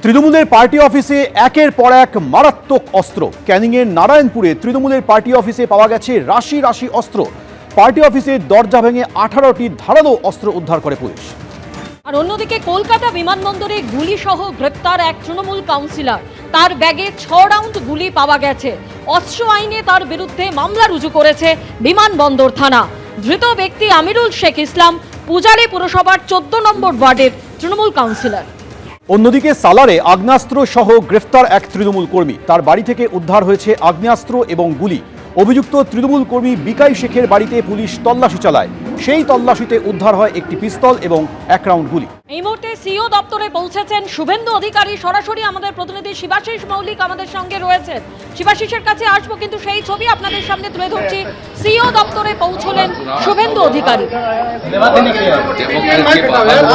তৃণমূলের পার্টি অফিসে একের পর এক মারাত্মক অস্ত্র। ক্যানিংয়ের নারায়ণপুরে তৃণমূলের পার্টি অফিসে পাওয়া গেছে রাশি রাশি অস্ত্র। পার্টি অফিসের দরজা ভেঙে 18টি ধারালো অস্ত্র উদ্ধার করে পুলিশ। আর অন্যদিকে কলকাতা বিমানবন্দরে গুলি সহ গ্রেপ্তার এক তৃণমূল কাউন্সিলর। তার ব্যাগে 6 রাউন্ড গুলি পাওয়া গেছে। অস্ত্র আইনে তার বিরুদ্ধে মামলা রুজু করেছে বিমানবন্দর থানা। ধৃত ব্যক্তি আমিরুল শেখ ইসলাম, পূজারি পুরসভার 14 নম্বর ওয়ার্ডের তৃণমূল কাউন্সিলর। অন্যদিকে সালারে আগ্নেয়াস্ত্র সহ গ্রেফতার এক তৃণমূল কর্মী। তার বাড়ি থেকে উদ্ধার হয়েছে আগ্নেয়াস্ত্র এবং গুলি। অভিযুক্ত তৃণমূল কর্মী বিকাই শেখের বাড়িতে পুলিশ তল্লাশি চালায়। সেই তল্লাশিতে উদ্ধার হয় একটি পিস্তল এবং 1 রাউন্ড গুলি। এই মুহূর্তে সিও দপ্তরে পৌঁছেছেন শুভেন্দু অধিকারী। সরাসরি আমাদের প্রতিনিধি শিবাশিস মৌলিক আমাদের সঙ্গে রয়েছেন। শিবাশিসের কাছে আসবো, কিন্তু সেই ছবি আপনাদের সামনে তুলে ধরছি। সিও দপ্তরে পৌঁছলেন শুভেন্দু অধিকারী।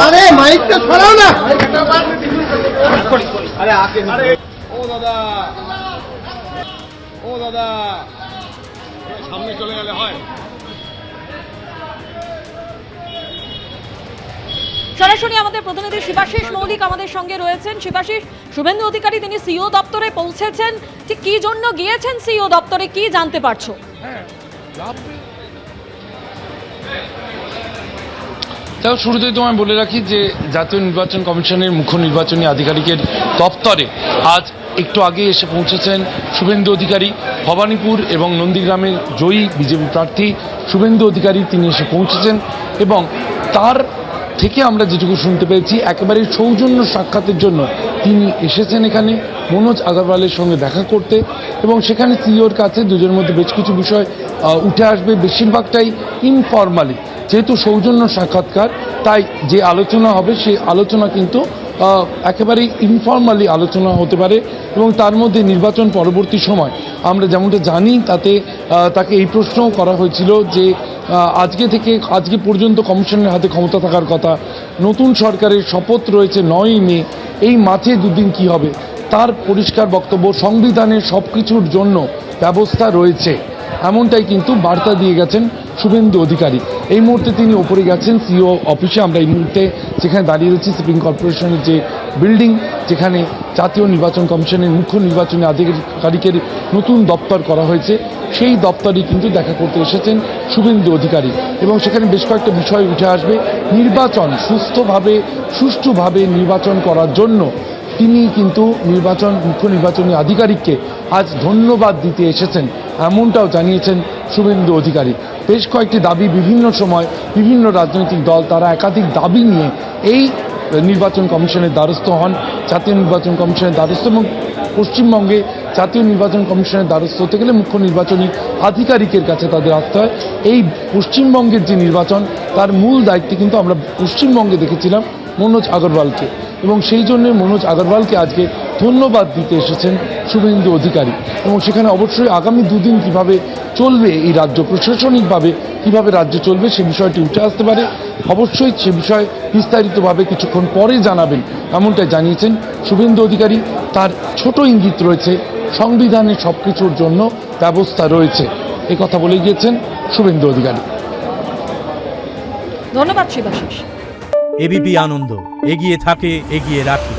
আরে মাইকটা সরাও না। ও দাদা সামনে চলে গেলে হয়। সরাসরি আমাদের প্রতিনিধি শিবাশিস মৌলিক আমাদের সঙ্গে রয়েছেন। শিবাশিস, শুভেন্দু অধিকারী তিনি সিও দপ্তরে পৌঁছেছেন, ঠিক কি জন্য গিয়েছেন সিও দপ্তরে, কি জানতে পারছো? তাও শুরুতেই তোমায় বলে রাখি যে জাতীয় নির্বাচন কমিশনের মুখ্য নির্বাচনী আধিকারিকের দপ্তরে আজ একটু আগে এসে পৌঁছেছেন শুভেন্দু অধিকারী। ভবানীপুর এবং নন্দীগ্রামের জয়ী বিজেপি প্রার্থী শুভেন্দু অধিকারী তিনি এসে পৌঁছেছেন এবং তার থেকে আমরা যেটুকু শুনতে পেয়েছি একেবারে সৌজন্য সাক্ষাতের জন্য তিনি এসেছেন এখানে মনোজ আগরওয়ালের সঙ্গে দেখা করতে, এবং সেখানে সিইওর কাছে দুজনের মধ্যে বেশ কিছু বিষয় উঠে আসবে। বেশিরভাগটাই ইনফর্মালি, যেহেতু সৌজন্য সাক্ষাৎকার, তাই যে আলোচনা হবে সেই আলোচনা কিন্তু একেবারেই ইনফর্মালি আলোচনা হতে পারে। এবং তার মধ্যে নির্বাচন পরবর্তী সময় আমরা যেমনটা জানি তাতে তাকে এই প্রশ্নও করা হয়েছিল যে আজকে পর্যন্ত কমিশনের হাতে ক্ষমতা থাকার কথা, নতুন সরকারের শপথ রয়েছে 9ই মে, এই মাঝে দুদিন কি হবে। তার পরিষ্কার বক্তব্য, সংবিধানের সব কিছুর জন্য ব্যবস্থা রয়েছে, এমনটাই কিন্তু বার্তা দিয়ে গেছেন শুভেন্দু অধিকারী। এই মুহূর্তে তিনি ওপরে গেছেন সিও অফিসে। আমরা এই মুহূর্তে যেখানে দাঁড়িয়ে রয়েছি সিপিং কর্পোরেশনের যে বিল্ডিং, যেখানে জাতীয় নির্বাচন কমিশনের মুখ্য নির্বাচনী আধিকারিকের নতুন দপ্তর করা হয়েছে, সেই দপ্তরে কিন্তু দেখা করতে এসেছেন শুভেন্দু অধিকারী। এবং সেখানে বেশ কয়েকটা বিষয় উঠে আসবে। নির্বাচন সুষ্ঠুভাবে নির্বাচন করার জন্য তিনি কিন্তু মুখ্য নির্বাচনী আধিকারিককে আজ ধন্যবাদ দিতে এসেছেন, এমনটাও জানিয়েছেন শুভেন্দু অধিকারী। বেশ কয়েকটি দাবি, বিভিন্ন সময় বিভিন্ন রাজনৈতিক দল তারা একাধিক দাবি নিয়ে এই নির্বাচন কমিশনের দ্বারস্থ হন, জাতীয় নির্বাচন কমিশনের দ্বারস্থ। এবং পশ্চিমবঙ্গে জাতীয় নির্বাচন কমিশনের দ্বারস্থ হতে গেলে মুখ্য নির্বাচনী আধিকারিকের কাছে তাদের আসতে হয়। এই পশ্চিমবঙ্গের যে নির্বাচন, তার মূল দায়িত্বে কিন্তু আমরা পশ্চিমবঙ্গে দেখেছিলাম মনোজ আগরওয়ালকে, এবং সেই জন্য মনোজ আগরওয়ালকে আজকে ধন্যবাদ দিতে এসেছেন শুভেন্দু অধিকারী। এবং সেখানে অবশ্যই আগামী দুদিন কিভাবে চলবে এই রাজ্য, প্রশাসনিকভাবে কিভাবে রাজ্য চলবে সে বিষয়টি উঠে আসতে পারে। অবশ্যই সে বিষয়ে বিস্তারিতভাবে কিছুক্ষণ পরে জানাবেন, এমনটাই জানিয়েছেন শুভেন্দু অধিকারী। তার ছোট ইঙ্গিত রয়েছে, সংবিধানে সব কিছুর জন্য ব্যবস্থা রয়েছে, এ কথা বলে গিয়েছেন শুভেন্দু অধিকারী। ধন্যবাদ শিবাশিস। এবিপি আনন্দ, এগিয়ে থাকে, এগিয়ে রাখে।